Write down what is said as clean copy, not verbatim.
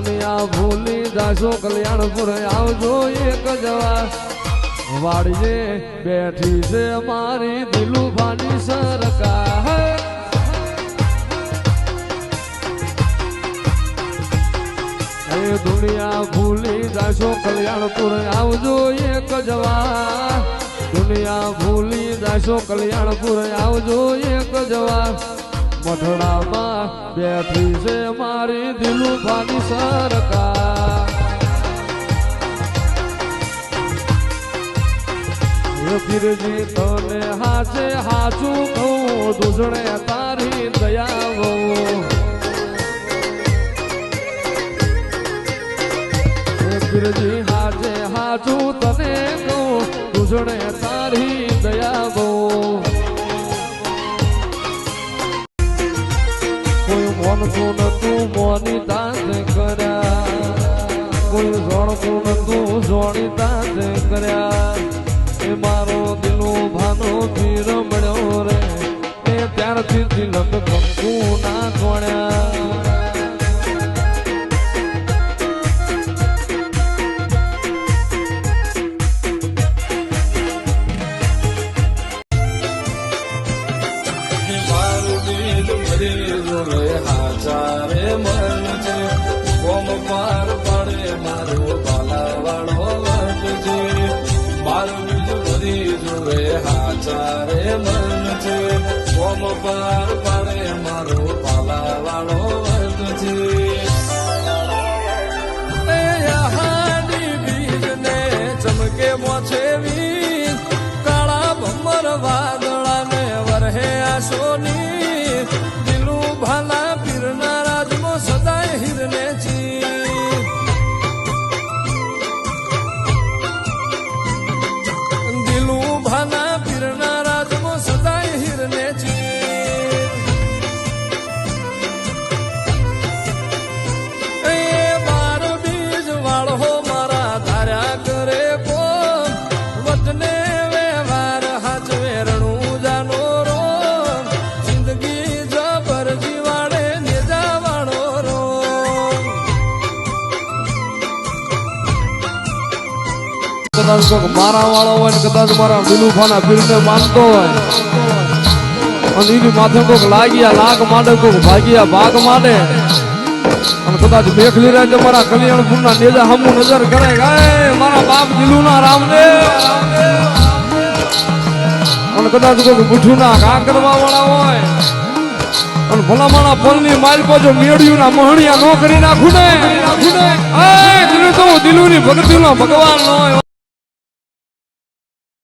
દુનિયા ભૂલી જાશો કલ્યાણપુર આવજો એક જવા વાડીએ બેઠી છે મારી દિલુભાની સરકાર દુનિયા ભૂલી જાશો કલ્યાણપુર આવજો એક જવા દુનિયા ભૂલી જાશો કલ્યાણપુર આવજો એક જવા મઠડામાં બેઠી છે મારી દિલુભાની સરકાર પીરજી તને હાચે હાચું કહું દૂષણે તારી દયા બહુ પીરજી હાચે હાચું તને કહું દૂષણે તારી દયા બહુ કોઈ મોનતું નતું મોની દાંત કર્યા કોઈ જોણતું નતું જોણી દાંત કર્યા એ મારો દિલુભાનો પીર મળ્યો રે એ ત્યારથી તિલક કંકુ ના કોણ્યા હાજારે મન છે કોમ પાર પડે મારો બાલાવાળો વર્ગ છે મારું બીજું બધી જોવે હાજારે મન છે કોમ પાર પડે મારો બાલાવાળો વર્ગ છે બીજને ચમકે મોછે વીજ કાળા ભમર વાદળાને વરહે આશોની ભાલા પીરના રાજમાં સદાય હિરને દિલું ભાલા પીરના રાજમાં સદાય હિરને એ બાર બીજ વાળો મારા ધાર્યા કરે કો વતને વ્યવહાર હાચવે રણું જાનો રો જિંદગી કદાચ મારા વાળો હોય ને કદાચ મારા દિલુભાના પીરને માનતો હોય અને એની માથે કોક લાગ્યા લાગ માંડે કોક ભાગ્યા ભાગ માંડે અને કદાચ મેઘલી રાજ મારા કલ્યાણપુરના નેજા હમુ નજર કરે ગાય મારા બાપ દિલુના રામદેવ અને કદાચ કોક બુઠુના ઘા કરવા વાળા હોય અને ભલામણા પલની માલકો જો મેળ્યુંના મોહણિયા નો કરી નાખું ને દિલુ તો દિલુની ભગતીનો ભગવાન નો હોય